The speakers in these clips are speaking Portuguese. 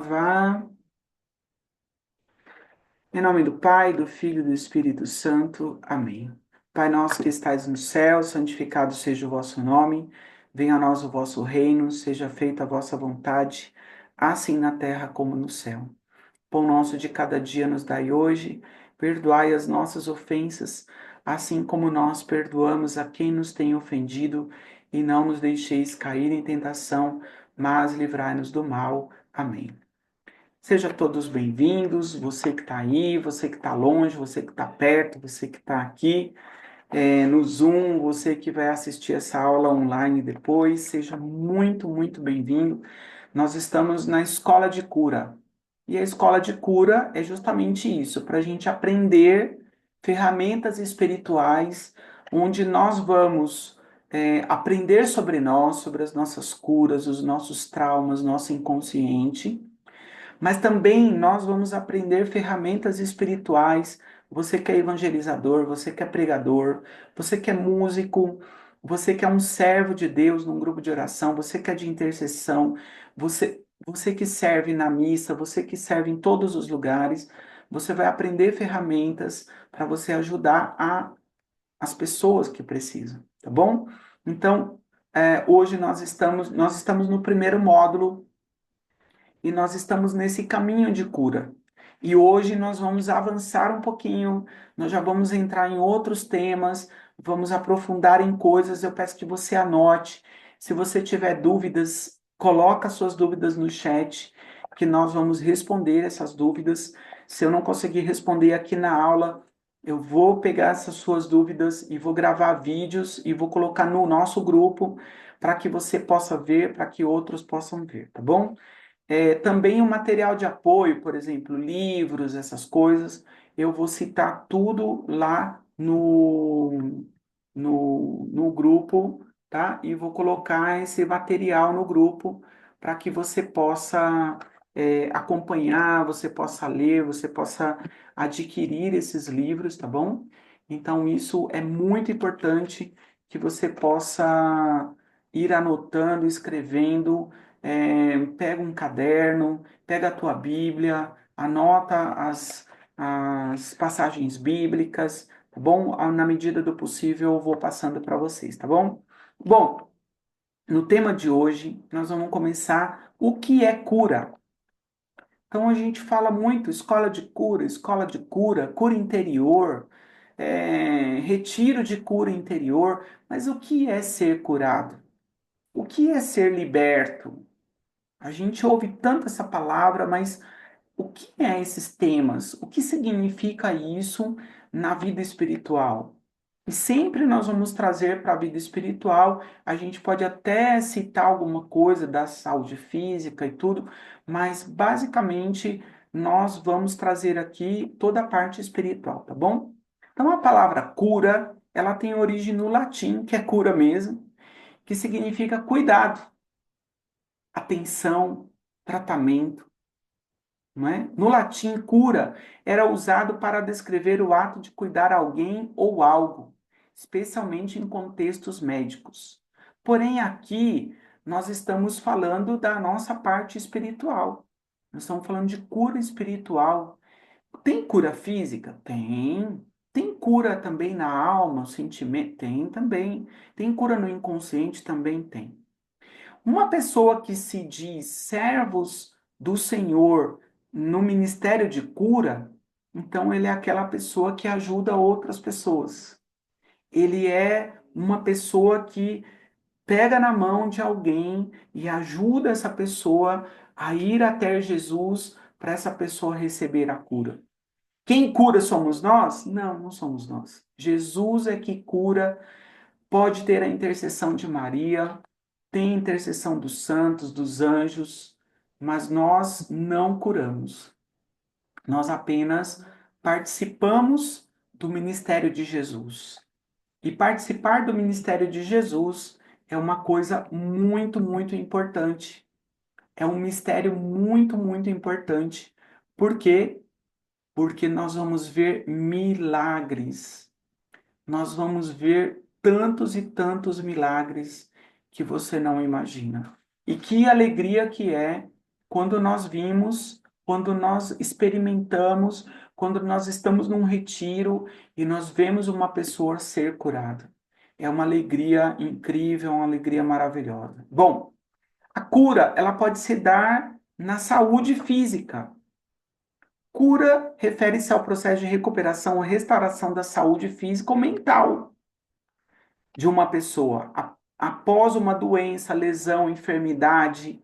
Vá. Em nome do Pai, do Filho e do Espírito Santo. Amém. Pai nosso que estais no céu, santificado seja o vosso nome. Venha a nós o vosso reino, seja feita a vossa vontade, assim na terra como no céu. Pão nosso de cada dia nos dai hoje. Perdoai as nossas ofensas, assim como nós perdoamos a quem nos tem ofendido, e não nos deixeis cair em tentação, mas livrai-nos do mal. Amém. Sejam todos bem-vindos, você que está aí, você que está longe, você que está perto, você que está aqui no Zoom, você que vai assistir essa aula online depois, seja muito, muito bem-vindo. Nós estamos na Escola de Cura. E a Escola de Cura é justamente isso, para a gente aprender ferramentas espirituais, onde nós vamos aprender sobre nós, sobre as nossas curas, os nossos traumas, nosso inconsciente, mas também nós vamos aprender ferramentas espirituais. Você que é evangelizador, você que é pregador, você que é músico, você que é um servo de Deus num grupo de oração, você que é de intercessão, você que serve na missa, você que serve em todos os lugares, você vai aprender ferramentas para você ajudar as pessoas que precisam, tá bom? Então, hoje nós estamos no primeiro módulo e nós estamos nesse caminho de cura. E hoje nós vamos avançar um pouquinho, nós já vamos entrar em outros temas, vamos aprofundar em coisas. Eu peço que você anote. Se você tiver dúvidas, coloca suas dúvidas no chat, que nós vamos responder essas dúvidas. Se eu não conseguir responder aqui na aula, eu vou pegar essas suas dúvidas e vou gravar vídeos e vou colocar no nosso grupo para que você possa ver, para que outros possam ver, tá bom? Também o material de apoio, por exemplo, livros, essas coisas, eu vou citar tudo lá no grupo, tá? E vou colocar esse material no grupo para que você possa acompanhar, você possa ler, você possa adquirir esses livros, tá bom? Então, isso é muito importante que você possa ir anotando, escrevendo. Pega um caderno, pega a tua Bíblia, anota as passagens bíblicas, tá bom? Na medida do possível, eu vou passando para vocês, tá bom? Bom, no tema de hoje, nós vamos começar o que é cura. Então, a gente fala muito escola de cura, cura interior, retiro de cura interior, mas o que é ser curado? O que é ser liberto? A gente ouve tanto essa palavra, mas o que é esses temas? O que significa isso na vida espiritual? E sempre nós vamos trazer para a vida espiritual, a gente pode até citar alguma coisa da saúde física e tudo, mas basicamente nós vamos trazer aqui toda a parte espiritual, tá bom? Então a palavra cura, ela tem origem no latim, que é cura mesmo, que significa cuidado, atenção, tratamento, não é? No latim, cura era usado para descrever o ato de cuidar alguém ou algo, especialmente em contextos médicos. Porém, aqui nós estamos falando da nossa parte espiritual. Nós estamos falando de cura espiritual. Tem cura física? Tem. Tem cura também na alma, o sentimento? Tem também. Tem cura no inconsciente? Também tem. Uma pessoa que se diz servos do Senhor no ministério de cura, então ele é aquela pessoa que ajuda outras pessoas. Ele é uma pessoa que pega na mão de alguém e ajuda essa pessoa a ir até Jesus para essa pessoa receber a cura. Quem cura somos nós? Não, não somos nós. Jesus é que cura, pode ter a intercessão de Maria, tem intercessão dos santos, dos anjos, mas nós não curamos. Nós apenas participamos do ministério de Jesus. E participar do ministério de Jesus é uma coisa muito, muito importante. É um mistério muito, muito importante. Por quê? Porque nós vamos ver milagres. Nós vamos ver tantos e tantos milagres que você não imagina. E que alegria que é quando nós vimos, quando nós experimentamos, quando nós estamos num retiro e nós vemos uma pessoa ser curada. É uma alegria incrível, uma alegria maravilhosa. Bom, a cura, ela pode se dar na saúde física. Cura refere-se ao processo de recuperação ou restauração da saúde física ou mental de uma pessoa após uma doença, lesão, enfermidade.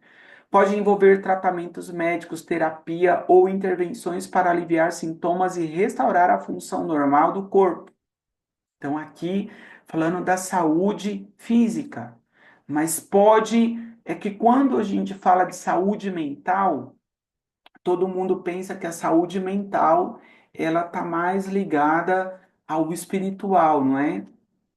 Pode envolver tratamentos médicos, terapia ou intervenções para aliviar sintomas e restaurar a função normal do corpo. Então, aqui falando da saúde física, mas é que quando a gente fala de saúde mental, todo mundo pensa que a saúde mental ela está mais ligada ao espiritual, não é?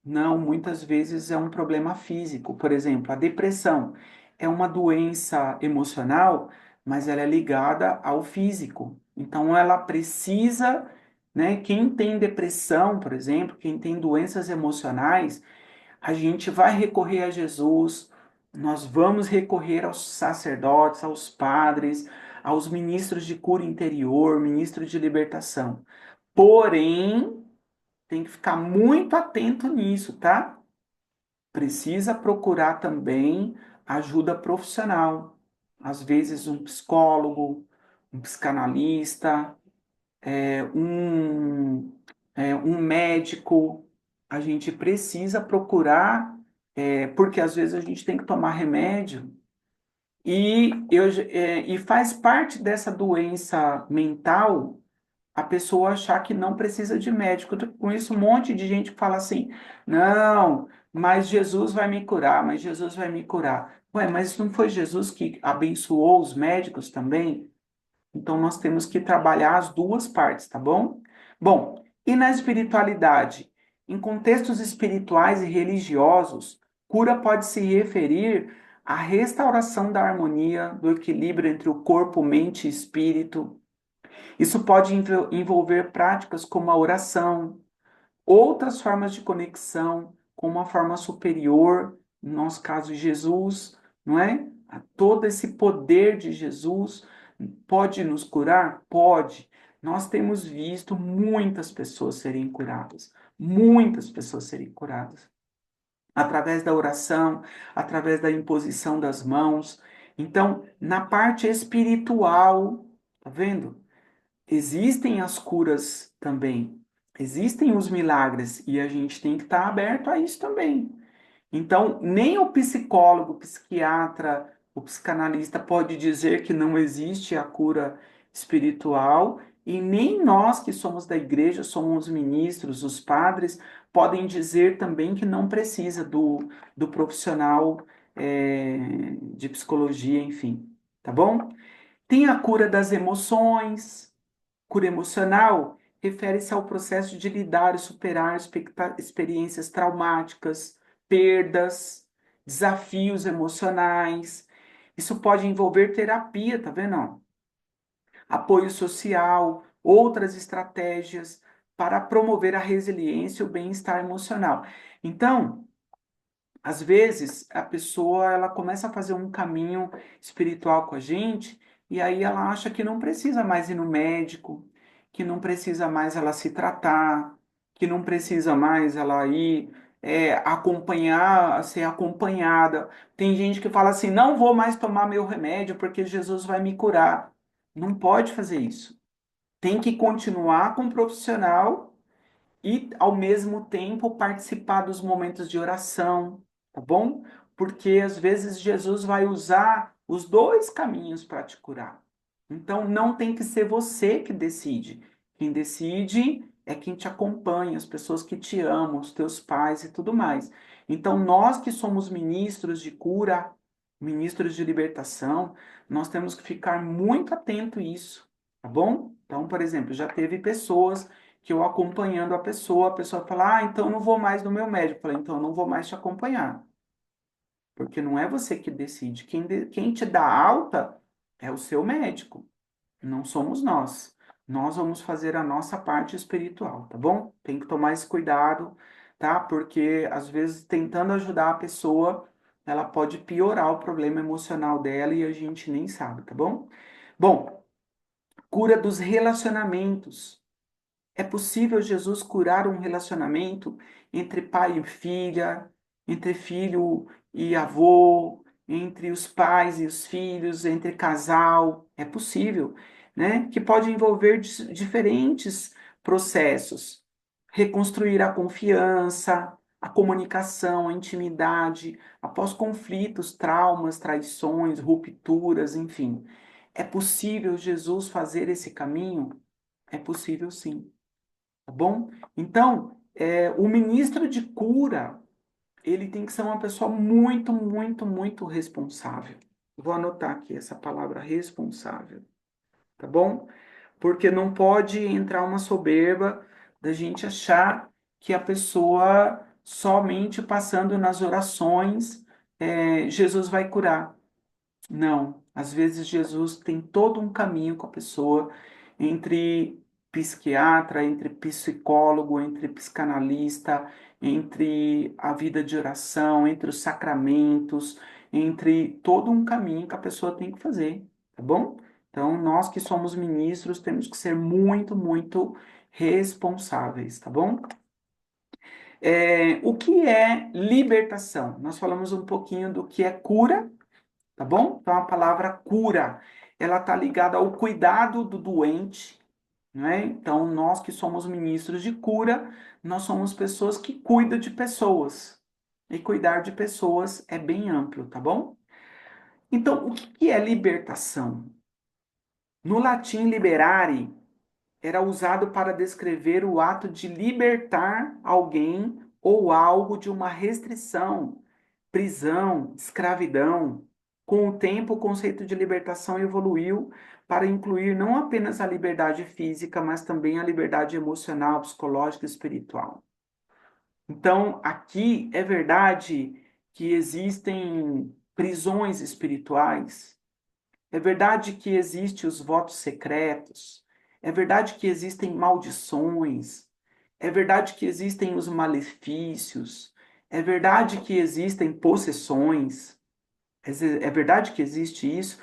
Não, muitas vezes é um problema físico. Por exemplo, a depressão é uma doença emocional, mas ela é ligada ao físico. Então, ela precisa, né? Quem tem depressão, por exemplo, quem tem doenças emocionais, a gente vai recorrer a Jesus, nós vamos recorrer aos sacerdotes, aos padres, aos ministros de cura interior, ministros de libertação. Porém, tem que ficar muito atento nisso, tá? Precisa procurar também ajuda profissional. Às vezes, um psicólogo, um psicanalista, é, um, um médico. A gente precisa procurar, porque às vezes a gente tem que tomar remédio. E faz parte dessa doença mental a pessoa achar que não precisa de médico. Eu conheço um monte de gente que fala assim: não, mas Jesus vai me curar, mas Jesus vai me curar. Ué, mas não foi Jesus que abençoou os médicos também? Então nós temos que trabalhar as duas partes, tá bom? Bom, e na espiritualidade? Em contextos espirituais e religiosos, cura pode se referir à restauração da harmonia, do equilíbrio entre o corpo, mente e espírito. Isso pode envolver práticas como a oração, outras formas de conexão com uma forma superior, no nosso caso, Jesus, não é? Todo esse poder de Jesus pode nos curar? Pode. Nós temos visto muitas pessoas serem curadas, muitas pessoas serem curadas através da oração, através da imposição das mãos. Então, na parte espiritual, tá vendo? Existem as curas também, existem os milagres e a gente tem que estar aberto a isso também. Então, nem o psicólogo, o psiquiatra, o psicanalista pode dizer que não existe a cura espiritual, e nem nós que somos da igreja, somos ministros, os padres, podem dizer também que não precisa do profissional de psicologia, enfim. Tá bom? Tem a cura das emoções. Cura emocional refere-se ao processo de lidar e superar experiências traumáticas, perdas, desafios emocionais. Isso pode envolver terapia, tá vendo? Apoio social, outras estratégias para promover a resiliência e o bem-estar emocional. Então, às vezes, a pessoa ela começa a fazer um caminho espiritual com a gente e aí ela acha que não precisa mais ir no médico, que não precisa mais ela se tratar, que não precisa mais ela ir acompanhar, ser acompanhada. Tem gente que fala assim, não vou mais tomar meu remédio porque Jesus vai me curar. Não pode fazer isso. Tem que continuar com o profissional e, ao mesmo tempo, participar dos momentos de oração, tá bom? Porque às vezes Jesus vai usar os dois caminhos para te curar. Então, não tem que ser você que decide. Quem decide é quem te acompanha, as pessoas que te amam, os teus pais e tudo mais. Então, nós que somos ministros de cura, ministros de libertação, nós temos que ficar muito atento a isso, tá bom? Então, por exemplo, já teve pessoas que eu acompanhando a pessoa fala, então eu não vou mais no meu médico. Eu falei, então eu não vou mais te acompanhar. Porque não é você que decide. Quem te dá alta é o seu médico, não somos nós. Nós vamos fazer a nossa parte espiritual, tá bom? Tem que tomar esse cuidado, tá? Porque às vezes tentando ajudar a pessoa, ela pode piorar o problema emocional dela e a gente nem sabe, tá bom? Bom, cura dos relacionamentos. É possível Jesus curar um relacionamento entre pai e filha, entre filho e avô, entre os pais e os filhos, entre casal? É possível, né? Que pode envolver diferentes processos. Reconstruir a confiança, a comunicação, a intimidade, após conflitos, traumas, traições, rupturas, enfim. É possível Jesus fazer esse caminho? É possível sim, tá bom? Então, o ministro de cura, ele tem que ser uma pessoa muito, muito, muito responsável. Vou anotar aqui essa palavra responsável, tá bom? Porque não pode entrar uma soberba da gente achar que a pessoa somente passando nas orações, Jesus vai curar. Não, às vezes Jesus tem todo um caminho com a pessoa entre psiquiatra, entre psicólogo, entre psicanalista, entre a vida de oração, entre os sacramentos, entre todo um caminho que a pessoa tem que fazer, tá bom? Então, nós que somos ministros temos que ser muito, muito responsáveis, tá bom? O que é libertação? Nós falamos um pouquinho do que é cura, tá bom? Então a palavra cura, ela está ligada ao cuidado do doente, né? Então nós que somos ministros de cura, nós somos pessoas que cuidam de pessoas. E cuidar de pessoas é bem amplo, tá bom? Então, o que é libertação? No latim liberare era usado para descrever o ato de libertar alguém ou algo de uma restrição, prisão, escravidão. Com o tempo, o conceito de libertação evoluiu para incluir não apenas a liberdade física, mas também a liberdade emocional, psicológica e espiritual. Então, aqui é verdade que existem prisões espirituais, é verdade que existem os votos secretos, é verdade que existem maldições, é verdade que existem os malefícios, é verdade que existem possessões, é verdade que existe isso,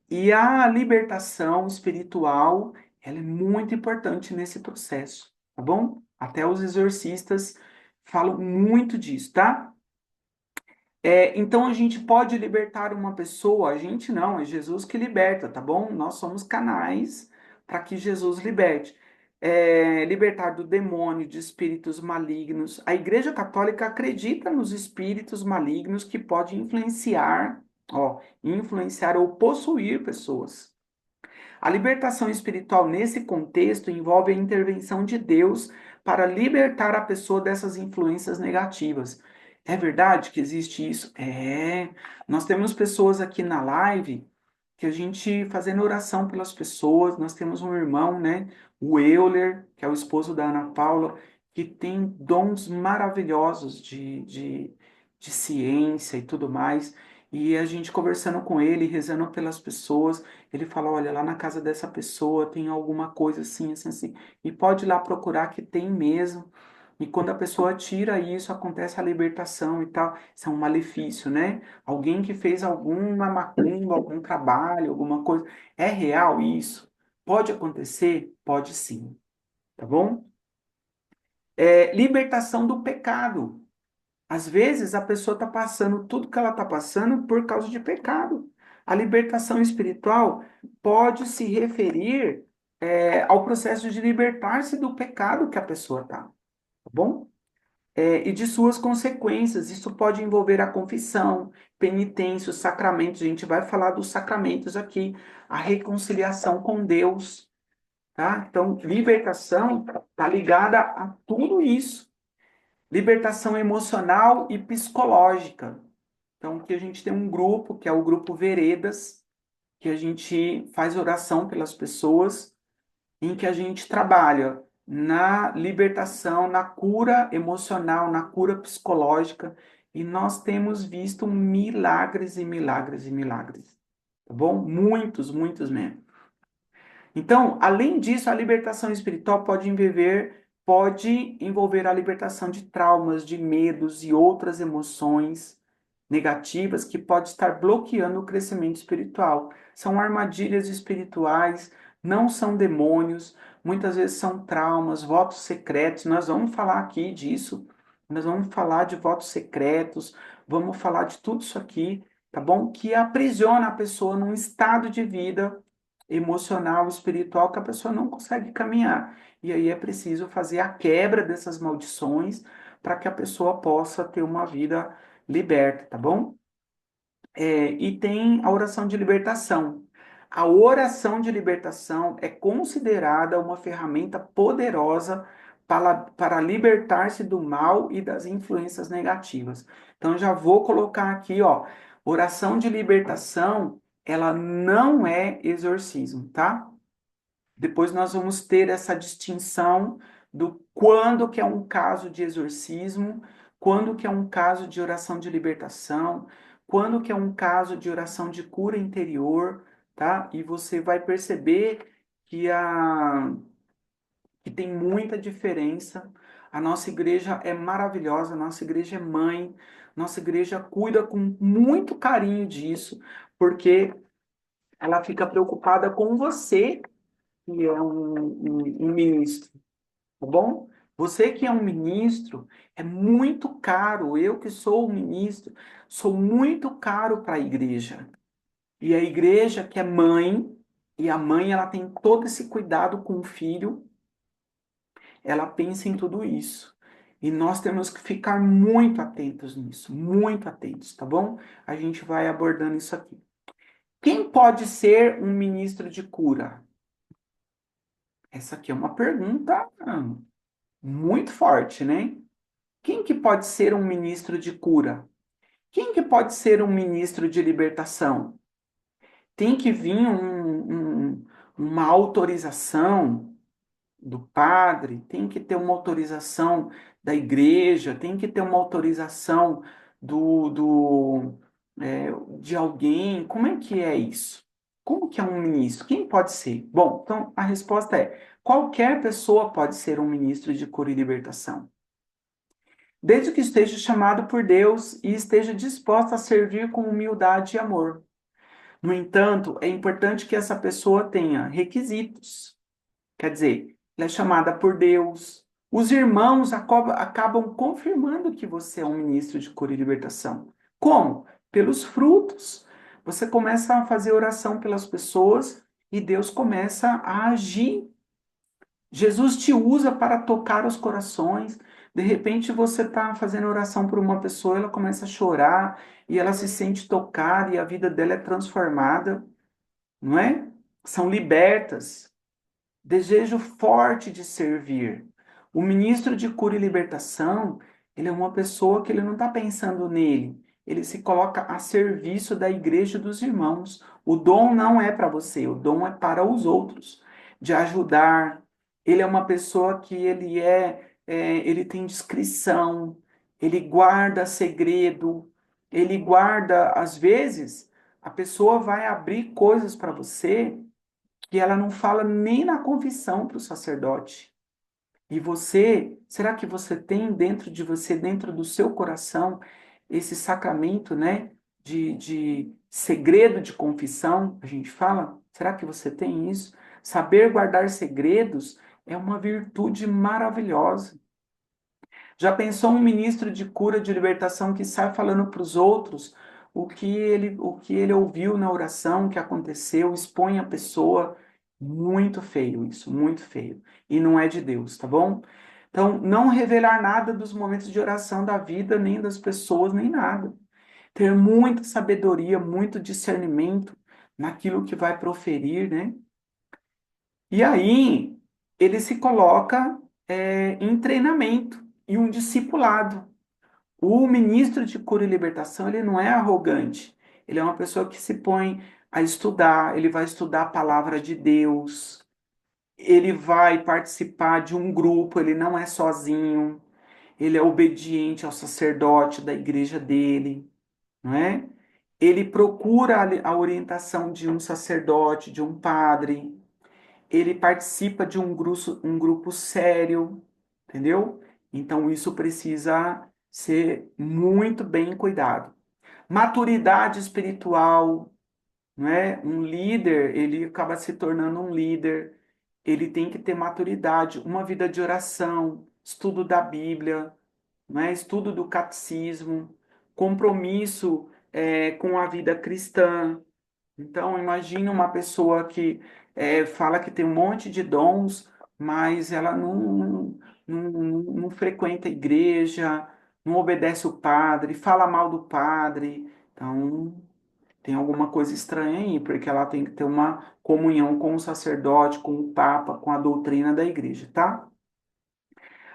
e a libertação espiritual, ela é muito importante nesse processo, tá bom? Até os exorcistas falam muito disso, tá? Então a gente pode libertar uma pessoa, a gente não, é Jesus que liberta, tá bom? Nós somos canais para que Jesus liberte. Libertar do demônio, de espíritos malignos. A Igreja Católica acredita nos espíritos malignos que podem influenciar, ó, influenciar ou possuir pessoas. A libertação espiritual nesse contexto envolve a intervenção de Deus para libertar a pessoa dessas influências negativas. É verdade que existe isso? Nós temos pessoas aqui na live que a gente fazendo oração pelas pessoas. Nós temos um irmão, né? O Euler, que é o esposo da Ana Paula, que tem dons maravilhosos de ciência e tudo mais. E a gente conversando com ele, rezando pelas pessoas, ele fala: olha, lá na casa dessa pessoa tem alguma coisa assim, assim, assim. E pode ir lá procurar que tem mesmo. E quando a pessoa tira isso, acontece a libertação e tal. Isso é um malefício, né? Alguém que fez alguma macumba, algum trabalho, alguma coisa. É real isso? Pode acontecer? Pode sim, tá bom? Libertação do pecado. Às vezes a pessoa está passando tudo que ela está passando por causa de pecado. A libertação espiritual pode se referir ao processo de libertar-se do pecado que a pessoa está, tá bom? E de suas consequências. Isso pode envolver a confissão, penitência, os sacramentos. A gente vai falar dos sacramentos aqui, a reconciliação com Deus, tá? Então, libertação está ligada a tudo isso. Libertação emocional e psicológica. Então, que a gente tem um grupo, que é o grupo Veredas, que a gente faz oração pelas pessoas, em que a gente trabalha na libertação, na cura emocional, na cura psicológica, e nós temos visto milagres e milagres e milagres, tá bom? Muitos, muitos mesmo. Então, além disso, a libertação espiritual pode envolver a libertação de traumas, de medos e outras emoções, negativas que pode estar bloqueando o crescimento espiritual. São armadilhas espirituais, não são demônios, muitas vezes são traumas, votos secretos. Nós vamos falar aqui disso. Nós vamos falar de votos secretos, vamos falar de tudo isso aqui, tá bom? Que aprisiona a pessoa num estado de vida emocional, espiritual, que a pessoa não consegue caminhar. E aí é preciso fazer a quebra dessas maldições para que a pessoa possa ter uma vida liberta, tá bom? E tem a oração de libertação. A oração de libertação é considerada uma ferramenta poderosa para libertar-se do mal e das influências negativas. Então, já vou colocar aqui, ó, oração de libertação, ela não é exorcismo, tá? Depois nós vamos ter essa distinção do quando que é um caso de exorcismo, quando que é um caso de oração de libertação, quando que é um caso de oração de cura interior, tá? E você vai perceber que que tem muita diferença. A nossa igreja é maravilhosa, a nossa igreja é mãe, nossa igreja cuida com muito carinho disso, porque ela fica preocupada com você que é um ministro, tá bom? Você que é um ministro, é muito caro. Eu que sou um ministro, sou muito caro para a igreja. E a igreja que é mãe, e a mãe ela tem todo esse cuidado com o filho, ela pensa em tudo isso. E nós temos que ficar muito atentos nisso, muito atentos, tá bom? A gente vai abordando isso aqui. Quem pode ser um ministro de cura? Essa aqui é uma pergunta muito forte, né? Quem que pode ser um ministro de cura? Quem que pode ser um ministro de libertação? Tem que vir uma autorização do padre, tem que ter uma autorização da igreja, tem que ter uma autorização do, do, de alguém. Como é que é isso? Como que é um ministro? Quem pode ser? Bom, então a resposta é: qualquer pessoa pode ser um ministro de cura e libertação, desde que esteja chamado por Deus e esteja disposta a servir com humildade e amor. No entanto, é importante que essa pessoa tenha requisitos. Quer dizer, ela é chamada por Deus. Os irmãos acabam confirmando que você é um ministro de cura e libertação. Como? Pelos frutos. Você começa a fazer oração pelas pessoas e Deus começa a agir. Jesus te usa para tocar os corações. De repente você está fazendo oração por uma pessoa, ela começa a chorar e ela se sente tocada e a vida dela é transformada, não é? São libertas. Desejo forte de servir. O ministro de cura e libertação, ele é uma pessoa que ele não está pensando nele. Ele se coloca a serviço da igreja dos irmãos. O dom não é para você, o dom é para os outros, de ajudar. Ele é uma pessoa que ele tem discrição, ele guarda segredo, ele guarda, às vezes, a pessoa vai abrir coisas para você que ela não fala nem na confissão para o sacerdote. E você, será que você tem dentro de você, dentro do seu coração, esse sacramento, né, de segredo de confissão, a gente fala? Será que você tem isso? Saber guardar segredos é uma virtude maravilhosa. Já pensou um ministro de cura, de libertação que sai falando para os outros o que ele ouviu na oração, o que aconteceu, expõe a pessoa? Muito feio isso, muito feio. E não é de Deus, tá bom? Então, não revelar nada dos momentos de oração da vida, nem das pessoas, nem nada. Ter muita sabedoria, muito discernimento naquilo que vai proferir, né? E aí, ele se coloca em treinamento e um discipulado. O ministro de cura e libertação, ele não é arrogante. Ele é uma pessoa que se põe a estudar, ele vai estudar a palavra de Deus, ele vai participar de um grupo, ele não é sozinho, ele é obediente ao sacerdote da igreja dele, não é? Ele procura a orientação de um sacerdote, de um padre, ele participa de um grupo sério, entendeu? Então isso precisa ser muito bem cuidado. Maturidade espiritual, não é? Um líder, ele acaba se tornando um líder, ele tem que ter maturidade, uma vida de oração, estudo da Bíblia, não é? Estudo do catecismo, compromisso com a vida cristã. Então, imagine uma pessoa que fala que tem um monte de dons, mas ela não frequenta a igreja, não obedece o padre, fala mal do padre. Então, tem alguma coisa estranha aí, porque ela tem que ter uma comunhão com o sacerdote, com o papa, com a doutrina da igreja, tá?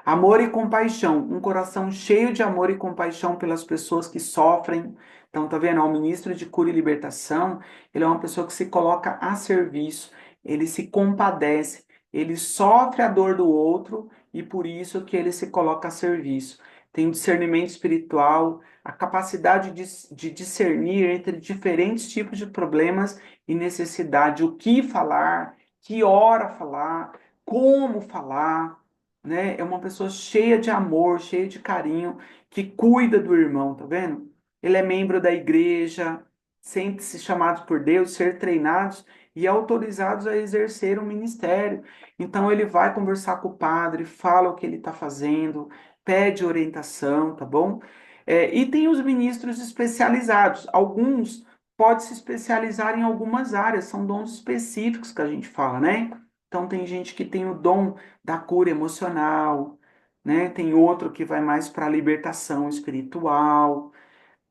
Amor e compaixão, um coração cheio de amor e compaixão pelas pessoas que sofrem. Então, tá vendo? O ministro de Cura e Libertação, ele é uma pessoa que se coloca a serviço, ele se compadece, ele sofre a dor do outro e por isso que ele se coloca a serviço. Tem discernimento espiritual, a capacidade de discernir entre diferentes tipos de problemas e necessidade, o que falar, que hora falar, como falar, né? É uma pessoa cheia de amor, cheia de carinho, que cuida do irmão, tá vendo? Ele é membro da igreja, sente-se chamado por Deus, ser treinados e autorizados a exercer um ministério. Então ele vai conversar com o padre, fala o que ele está fazendo, pede orientação, tá bom? E tem os ministros especializados. Alguns podem se especializar em algumas áreas, são dons específicos que a gente fala, né? Então tem gente que tem o dom da cura emocional, né? Tem outro que vai mais para a libertação espiritual.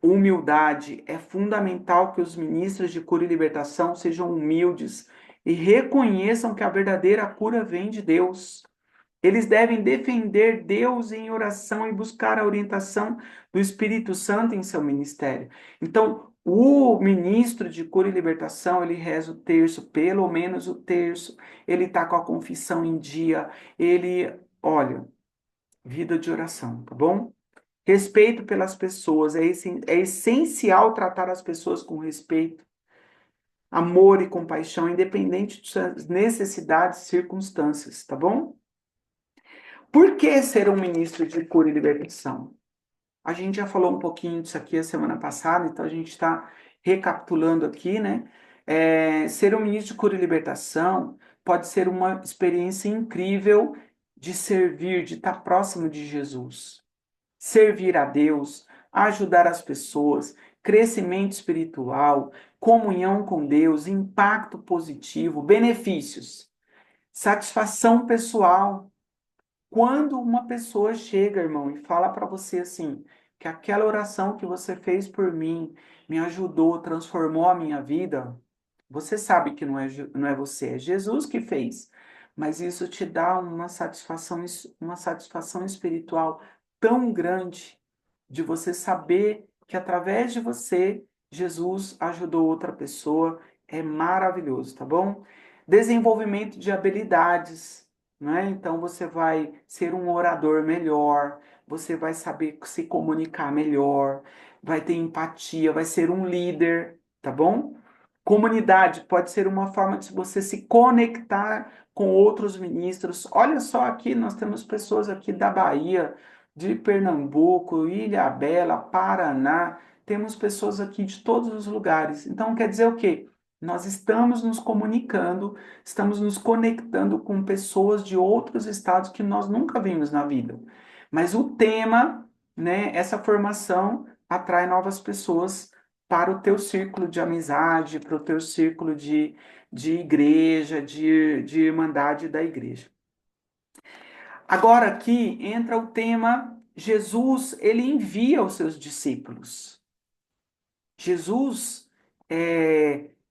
Humildade é fundamental que os ministros de cura e libertação sejam humildes e reconheçam que a verdadeira cura vem de Deus. Eles devem defender Deus em oração e buscar a orientação do Espírito Santo em seu ministério. Então, o ministro de cura e libertação, ele reza o terço, pelo menos o terço, ele está com a confissão em dia, ele, olha, vida de oração, tá bom? Respeito pelas pessoas, é essencial tratar as pessoas com respeito, amor e compaixão, independente de suas necessidades e circunstâncias, tá bom? Por que ser um ministro de cura e libertação? A gente já falou um pouquinho disso aqui a semana passada, então a gente está recapitulando aqui, né? Ser um ministro de cura e libertação pode ser uma experiência incrível de servir, de estar próximo de Jesus. Servir a Deus, ajudar as pessoas, crescimento espiritual, comunhão com Deus, impacto positivo, benefícios, satisfação pessoal. Quando uma pessoa chega, irmão, e fala para você assim, que aquela oração que você fez por mim me ajudou, transformou a minha vida, você sabe que não é você, é Jesus que fez. Mas isso te dá uma satisfação espiritual tão grande de você saber que através de você, Jesus ajudou outra pessoa. É maravilhoso, tá bom? Desenvolvimento de habilidades, né? Então você vai ser um orador melhor, você vai saber se comunicar melhor, vai ter empatia, vai ser um líder, tá bom? Comunidade pode ser uma forma de você se conectar com outros ministros. Olha só aqui, nós temos pessoas aqui da Bahia, de Pernambuco, Ilhabela, Paraná, temos pessoas aqui de todos os lugares. Então quer dizer o quê? Nós estamos nos comunicando, estamos nos conectando com pessoas de outros estados que nós nunca vimos na vida. Mas o tema, né, essa formação atrai novas pessoas para o teu círculo de amizade, para o teu círculo de igreja, de irmandade da igreja. Agora aqui entra o tema Jesus, ele envia os seus discípulos. Jesus,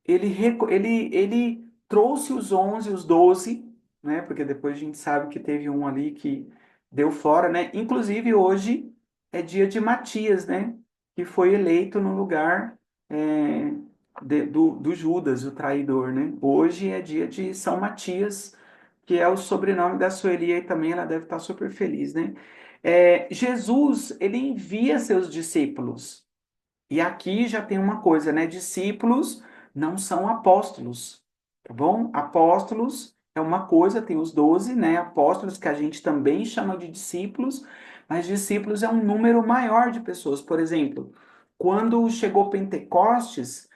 ele trouxe os 11, os 12, né? Porque depois a gente sabe que teve um ali que deu fora, né? Inclusive hoje é dia de Matias, né? Que foi eleito no lugar é, do Judas, o traidor, né? Hoje é dia de São Matias, que é o sobrenome da Sueli, e também ela deve estar super feliz, né? Jesus, ele envia seus discípulos. E aqui já tem uma coisa, né? Discípulos não são apóstolos, tá bom? Apóstolos é uma coisa, tem os 12, né? Apóstolos que a gente também chama de discípulos, mas discípulos é um número maior de pessoas. Por exemplo, Quando chegou Pentecostes,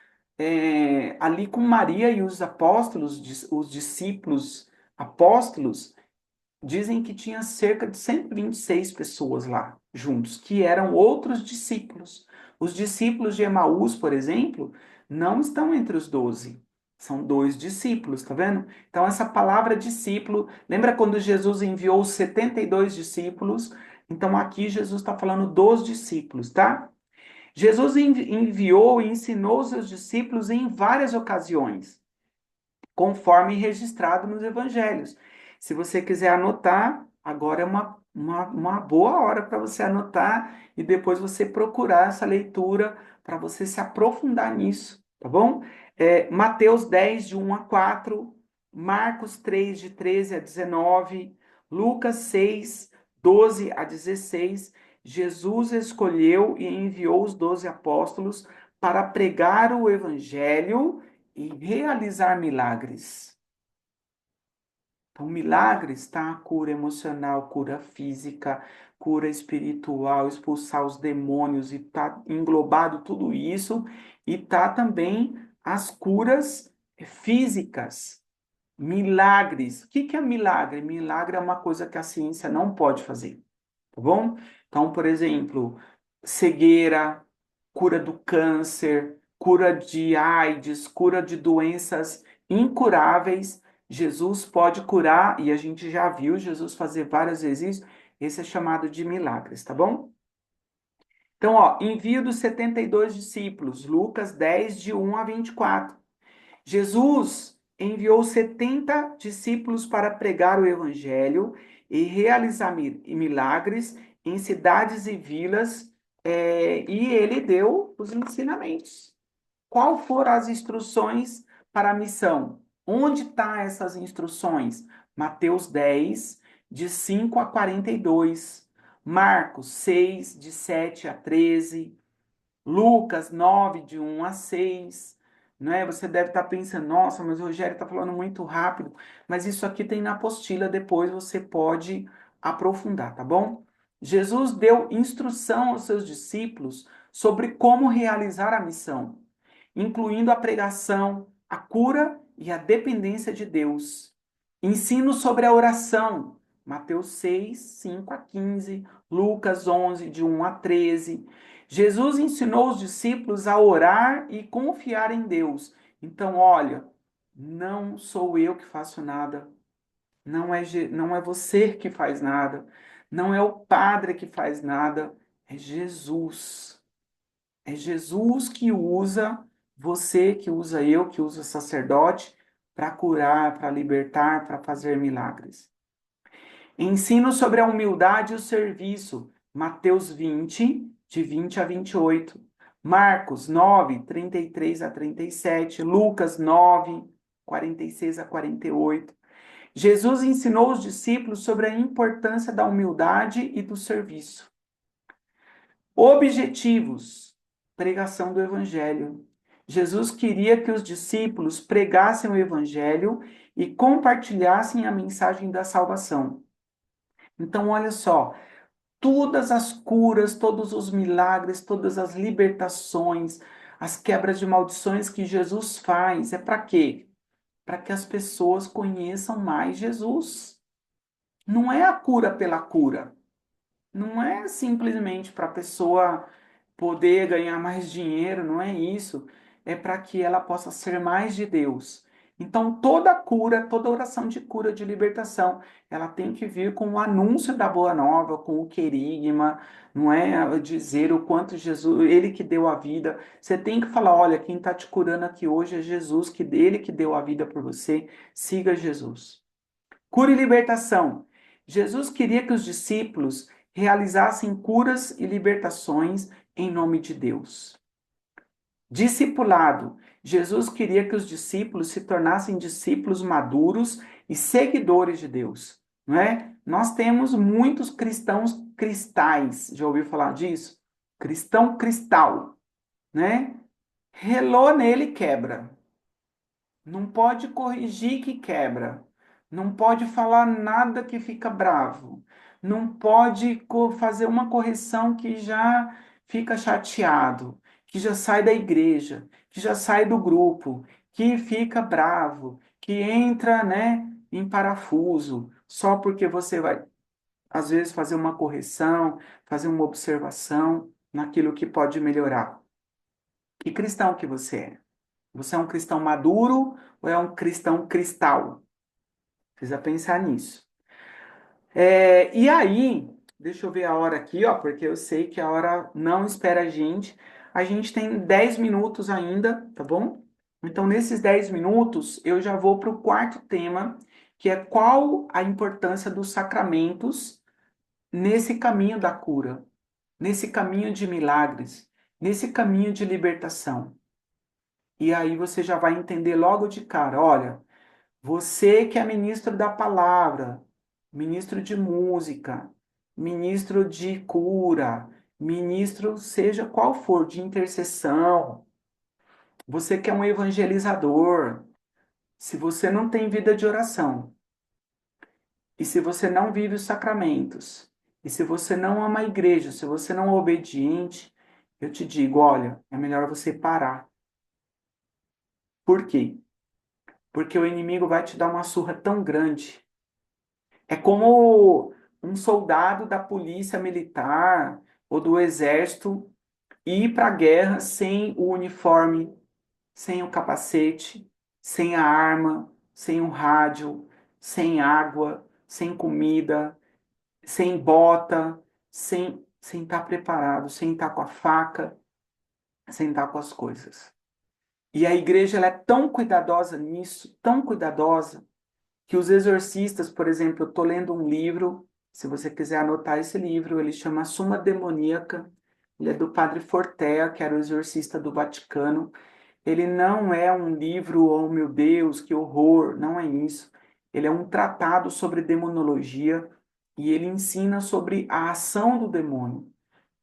ali com Maria e os apóstolos, os discípulos apóstolos, dizem que tinha cerca de 126 pessoas lá juntos, que eram outros discípulos. Os discípulos de Emaús, por exemplo, não estão entre os 12. São dois discípulos, tá vendo? Então, essa palavra discípulo, lembra quando Jesus enviou os 72 discípulos? Então, aqui Jesus está falando dos discípulos, tá? Jesus enviou e ensinou seus discípulos em várias ocasiões, conforme registrado nos evangelhos. Se você quiser anotar, agora é uma boa hora para você anotar e depois você procurar essa leitura para você se aprofundar nisso, tá bom? Mateus 10, de 1 a 4, Marcos 3, de 13 a 19, Lucas 6, 12 a 16. Jesus escolheu e enviou os 12 apóstolos para pregar o evangelho e realizar milagres. Então, milagres, tá? Cura emocional, cura física, cura espiritual, expulsar os demônios, e tá englobado tudo isso, e tá também as curas físicas, milagres. O que que é milagre? Milagre é uma coisa que a ciência não pode fazer, tá bom? Então, por exemplo, cegueira, cura do câncer, cura de AIDS, cura de doenças incuráveis. Jesus pode curar, e a gente já viu Jesus fazer várias vezes isso. Esse é chamado de milagres, tá bom? Então, ó, envio dos 72 discípulos, Lucas 10, de 1 a 24. Jesus enviou 70 discípulos para pregar o evangelho e realizar milagres em cidades e vilas, e ele deu os ensinamentos. Qual foram as instruções para a missão? Onde estão essas instruções? Mateus 10, de 5 a 42. Marcos 6, de 7 a 13. Lucas 9, de 1 a 6. Não é? Você deve estar pensando, nossa, mas o Rogério está falando muito rápido. Mas isso aqui tem na apostila, depois você pode aprofundar, tá bom? Jesus deu instrução aos seus discípulos sobre como realizar a missão, incluindo a pregação, a cura e a dependência de Deus. Ensino sobre a oração, Mateus 6, 5 a 15, Lucas 11, de 1 a 13. Jesus ensinou os discípulos a orar e confiar em Deus. Então, olha, não sou eu que faço nada, não é você que faz nada, não é o Padre que faz nada, é Jesus. É Jesus que usa você, que usa eu, que usa o sacerdote para curar, para libertar, para fazer milagres. Ensino sobre a humildade e o serviço. Mateus 20, de 20 a 28. Marcos 9, 33 a 37. Lucas 9, 46 a 48. Jesus ensinou os discípulos sobre a importância da humildade e do serviço. Objetivos: pregação do Evangelho. Jesus queria que os discípulos pregassem o Evangelho e compartilhassem a mensagem da salvação. Então, olha só, todas as curas, todos os milagres, todas as libertações, as quebras de maldições que Jesus faz, é para quê? Para que as pessoas conheçam mais Jesus. Não é a cura pela cura. Não é simplesmente para a pessoa poder ganhar mais dinheiro, não é isso. É para que ela possa ser mais de Deus. Então, toda cura, toda oração de cura, de libertação, ela tem que vir com o anúncio da boa nova, com o querigma, não é dizer o quanto Jesus, ele que deu a vida. Você tem que falar, olha, quem está te curando aqui hoje é Jesus, que dele que deu a vida por você. Siga Jesus. Cura e libertação. Jesus queria que os discípulos realizassem curas e libertações em nome de Deus. Discipulado. Jesus queria que os discípulos se tornassem discípulos maduros e seguidores de Deus, não é? Nós temos muitos cristãos cristais. Já ouviu falar disso? Cristão cristal, né? Relou nele, quebra. Não pode corrigir que quebra. Não pode falar nada que fica bravo. Não pode fazer uma correção que já fica chateado. que já sai da igreja, que já sai do grupo, que fica bravo, que entra, né, em parafuso, só porque você vai, às vezes, fazer uma correção, fazer uma observação naquilo que pode melhorar. Que cristão que você é? Você é um cristão maduro ou é um cristão cristal? Precisa pensar nisso. E aí, deixa eu ver a hora aqui, ó, porque eu sei que a hora não espera a gente. A gente tem 10 minutos ainda, tá bom? Então, nesses 10 minutos, eu já vou para o quarto tema, que é qual a importância dos sacramentos nesse caminho da cura, nesse caminho de milagres, nesse caminho de libertação. E aí você já vai entender logo de cara, olha. Você que é ministro da palavra, ministro de música, ministro de cura, ministro, seja qual for, de intercessão, você que é um evangelizador, se você não tem vida de oração, e se você não vive os sacramentos, e se você não ama a igreja, se você não é obediente, eu te digo, olha, é melhor você parar. Por quê? Porque o inimigo vai te dar uma surra tão grande. É como um soldado da polícia militar ou do exército ir para a guerra sem o uniforme, sem o capacete, sem a arma, sem o rádio, sem água, sem comida, sem bota, sem estar preparado, sem estar com a faca, sem estar com as coisas. E a igreja ela é tão cuidadosa nisso, tão cuidadosa, que os exorcistas, por exemplo, eu estou lendo um livro, se você quiser anotar esse livro, ele chama Suma Demoníaca, ele é do Padre Fortea, que era o exorcista do Vaticano. Ele não é um livro, oh meu Deus, que horror, não é isso. Ele é um tratado sobre demonologia e ele ensina sobre a ação do demônio,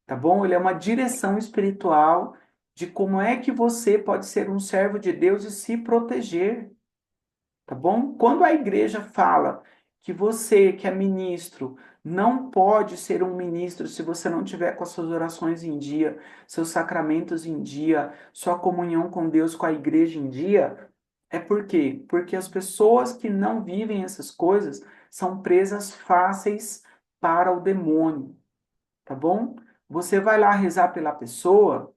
tá bom? Ele é uma direção espiritual de como é que você pode ser um servo de Deus e se proteger, tá bom? Quando a igreja fala que você, que é ministro, não pode ser um ministro se você não tiver com as suas orações em dia, seus sacramentos em dia, sua comunhão com Deus, com a igreja em dia, é por quê? Porque as pessoas que não vivem essas coisas são presas fáceis para o demônio, tá bom? Você vai lá rezar pela pessoa,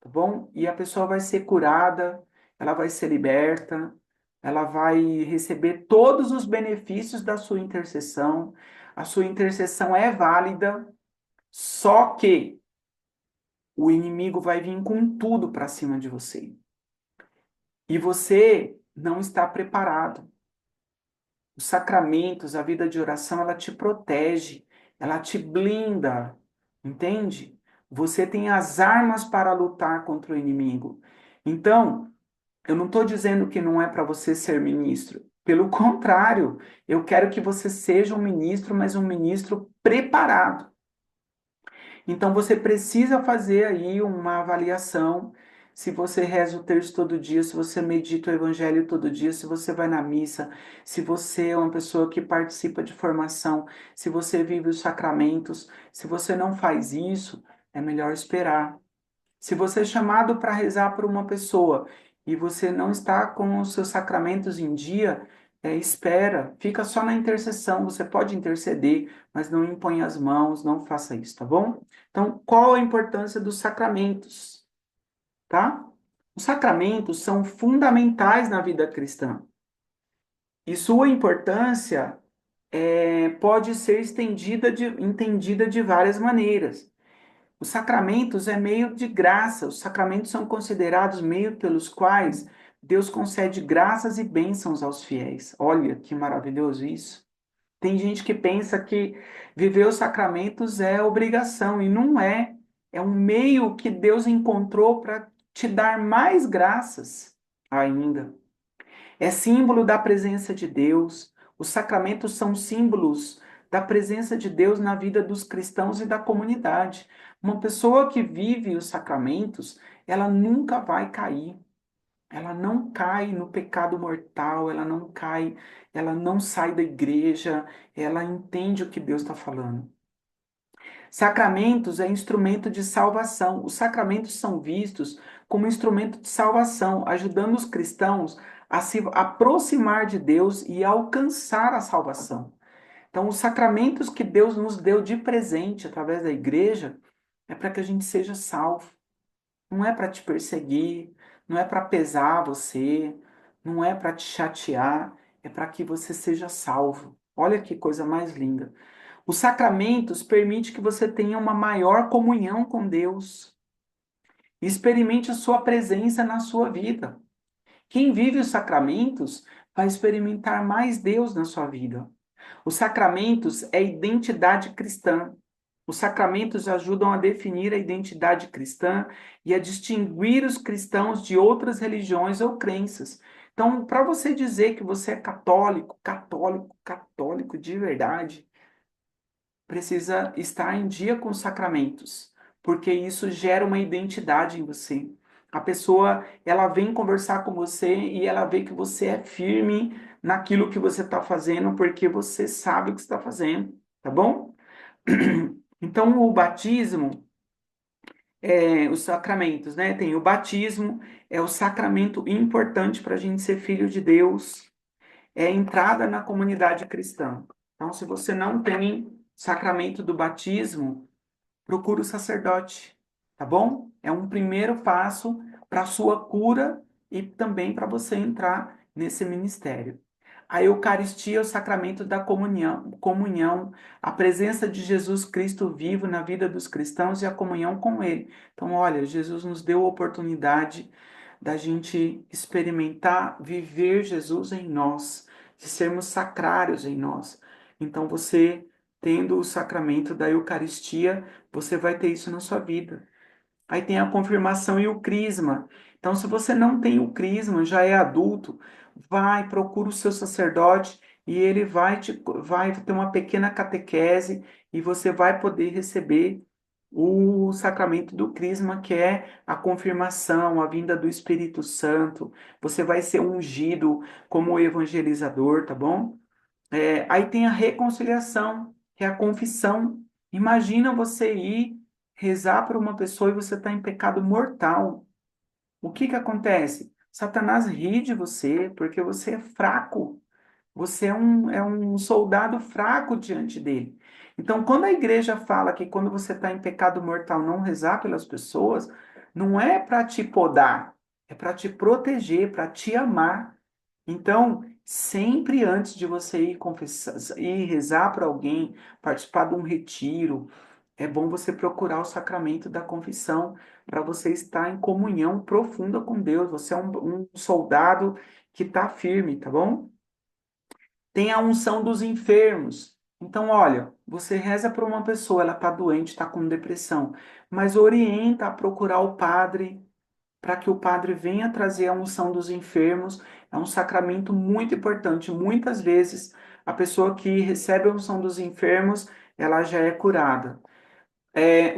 tá bom? E a pessoa vai ser curada, ela vai ser liberta, ela vai receber todos os benefícios da sua intercessão. A sua intercessão é válida, só que o inimigo vai vir com tudo para cima de você. E você não está preparado. Os sacramentos, a vida de oração, ela te protege, ela te blinda, entende? Você tem as armas para lutar contra o inimigo. Então, eu não estou dizendo que não é para você ser ministro. Pelo contrário, eu quero que você seja um ministro, mas um ministro preparado. Então você precisa fazer aí uma avaliação. Se você reza o terço todo dia, se você medita o evangelho todo dia, se você vai na missa, se você é uma pessoa que participa de formação, se você vive os sacramentos, se você não faz isso, é melhor esperar. Se você é chamado para rezar por uma pessoa e você não está com os seus sacramentos em dia, espera, fica só na intercessão. Você pode interceder, mas não impõe as mãos, não faça isso, tá bom? Então, qual a importância dos sacramentos, tá? Os sacramentos são fundamentais na vida cristã e sua importância pode ser entendida de várias maneiras. Os sacramentos é meio de graça. Os sacramentos são considerados meio pelos quais Deus concede graças e bênçãos aos fiéis. Olha que maravilhoso isso. Tem gente que pensa que viver os sacramentos é obrigação e não é. É um meio que Deus encontrou para te dar mais graças ainda. É símbolo da presença de Deus. Os sacramentos são símbolos da presença de Deus na vida dos cristãos e da comunidade. Uma pessoa que vive os sacramentos, ela nunca vai cair. Ela não cai no pecado mortal, ela não cai, ela não sai da igreja, ela entende o que Deus está falando. Sacramentos é instrumento de salvação. Os sacramentos são vistos como instrumento de salvação, ajudando os cristãos a se aproximar de Deus e alcançar a salvação. Então, os sacramentos que Deus nos deu de presente através da igreja é para que a gente seja salvo. Não é para te perseguir, não é para pesar você, não é para te chatear, é para que você seja salvo. Olha que coisa mais linda. Os sacramentos permitem que você tenha uma maior comunhão com Deus. Experimente a sua presença na sua vida. Quem vive os sacramentos vai experimentar mais Deus na sua vida. Os sacramentos é identidade cristã. Os sacramentos ajudam a definir a identidade cristã e a distinguir os cristãos de outras religiões ou crenças. Então, para você dizer que você é católico, católico, católico de verdade, precisa estar em dia com os sacramentos, porque isso gera uma identidade em você. A pessoa, ela vem conversar com você e ela vê que você é firme naquilo que você está fazendo, porque você sabe o que está fazendo, tá bom? Então, o batismo, os sacramentos, né? Tem o batismo, é o sacramento importante para a gente ser filho de Deus, é a entrada na comunidade cristã. Então, se você não tem sacramento do batismo, procure o sacerdote, tá bom? É um primeiro passo para a sua cura e também para você entrar nesse ministério. A Eucaristia é o sacramento da comunhão, a presença de Jesus Cristo vivo na vida dos cristãos e a comunhão com Ele. Então, olha, Jesus nos deu a oportunidade da gente experimentar, viver Jesus em nós, de sermos sacrários em nós. Então, você, tendo o sacramento da Eucaristia, você vai ter isso na sua vida. Aí tem a confirmação e o crisma. Então, se você não tem o crisma, já é adulto, vai, procura o seu sacerdote e ele vai ter uma pequena catequese e você vai poder receber o sacramento do crisma, que é a confirmação, a vinda do Espírito Santo. Você vai ser ungido como evangelizador, tá bom? Aí tem a reconciliação, que é a confissão. Imagina você ir rezar para uma pessoa e você está em pecado mortal. O que que acontece? Satanás ri de você porque você é fraco. Você é um soldado fraco diante dele. Então, quando a igreja fala que quando você está em pecado mortal não rezar pelas pessoas, não é para te podar, é para te proteger, para te amar. Então, sempre antes de você ir confessar, ir rezar para alguém, participar de um retiro, é bom você procurar o sacramento da confissão para você estar em comunhão profunda com Deus. Você é um soldado que está firme, tá bom? Tem a unção dos enfermos. Então, olha, você reza para uma pessoa, ela está doente, está com depressão, mas orienta a procurar o padre para que o padre venha trazer a unção dos enfermos. É um sacramento muito importante. Muitas vezes, a pessoa que recebe a unção dos enfermos, ela já é curada.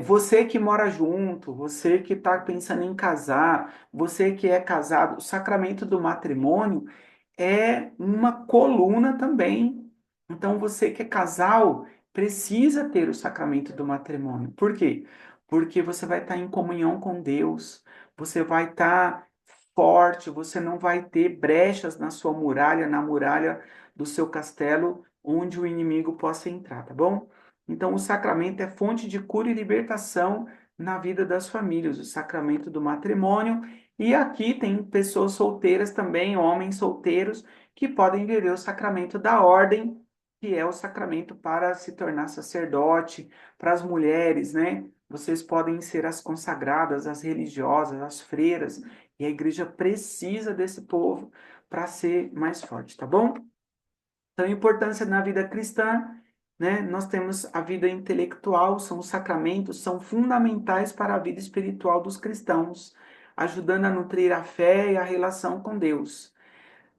Você que mora junto, você que está pensando em casar, você que é casado, o sacramento do matrimônio é uma coluna também. Então, você que é casal precisa ter o sacramento do matrimônio. Por quê? Porque você vai estar em comunhão com Deus, você vai estar forte, você não vai ter brechas na sua muralha, na muralha do seu castelo, onde o inimigo possa entrar, tá bom? Então, o sacramento é fonte de cura e libertação na vida das famílias, o sacramento do matrimônio. E aqui tem pessoas solteiras também, homens solteiros, que podem viver o sacramento da ordem, que é o sacramento para se tornar sacerdote, para as mulheres, né? Vocês podem ser as consagradas, as religiosas, as freiras, e a igreja precisa desse povo para ser mais forte, tá bom? Então, a importância na vida cristã, né? Nós temos a vida intelectual, são os sacramentos, são fundamentais para a vida espiritual dos cristãos, ajudando a nutrir a fé e a relação com Deus.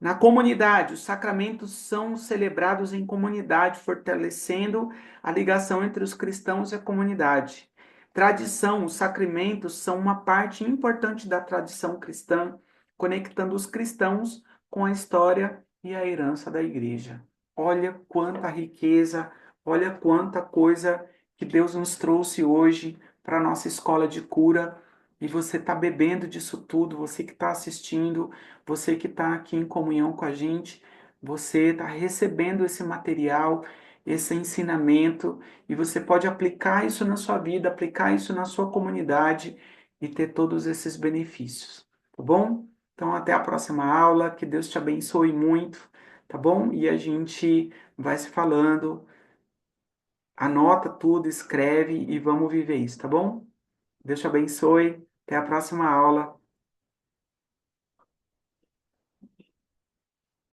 Na comunidade, os sacramentos são celebrados em comunidade, fortalecendo a ligação entre os cristãos e a comunidade. Tradição, os sacramentos são uma parte importante da tradição cristã, conectando os cristãos com a história e a herança da igreja. Olha quanta riqueza, olha quanta coisa que Deus nos trouxe hoje para a nossa escola de cura e você está bebendo disso tudo, você que está assistindo, você que está aqui em comunhão com a gente, você está recebendo esse material, esse ensinamento e você pode aplicar isso na sua vida, aplicar isso na sua comunidade e ter todos esses benefícios, tá bom? Então, até a próxima aula, que Deus te abençoe muito, tá bom? E a gente vai se falando, anota tudo, escreve e vamos viver isso, tá bom? Deus te abençoe, até a próxima aula.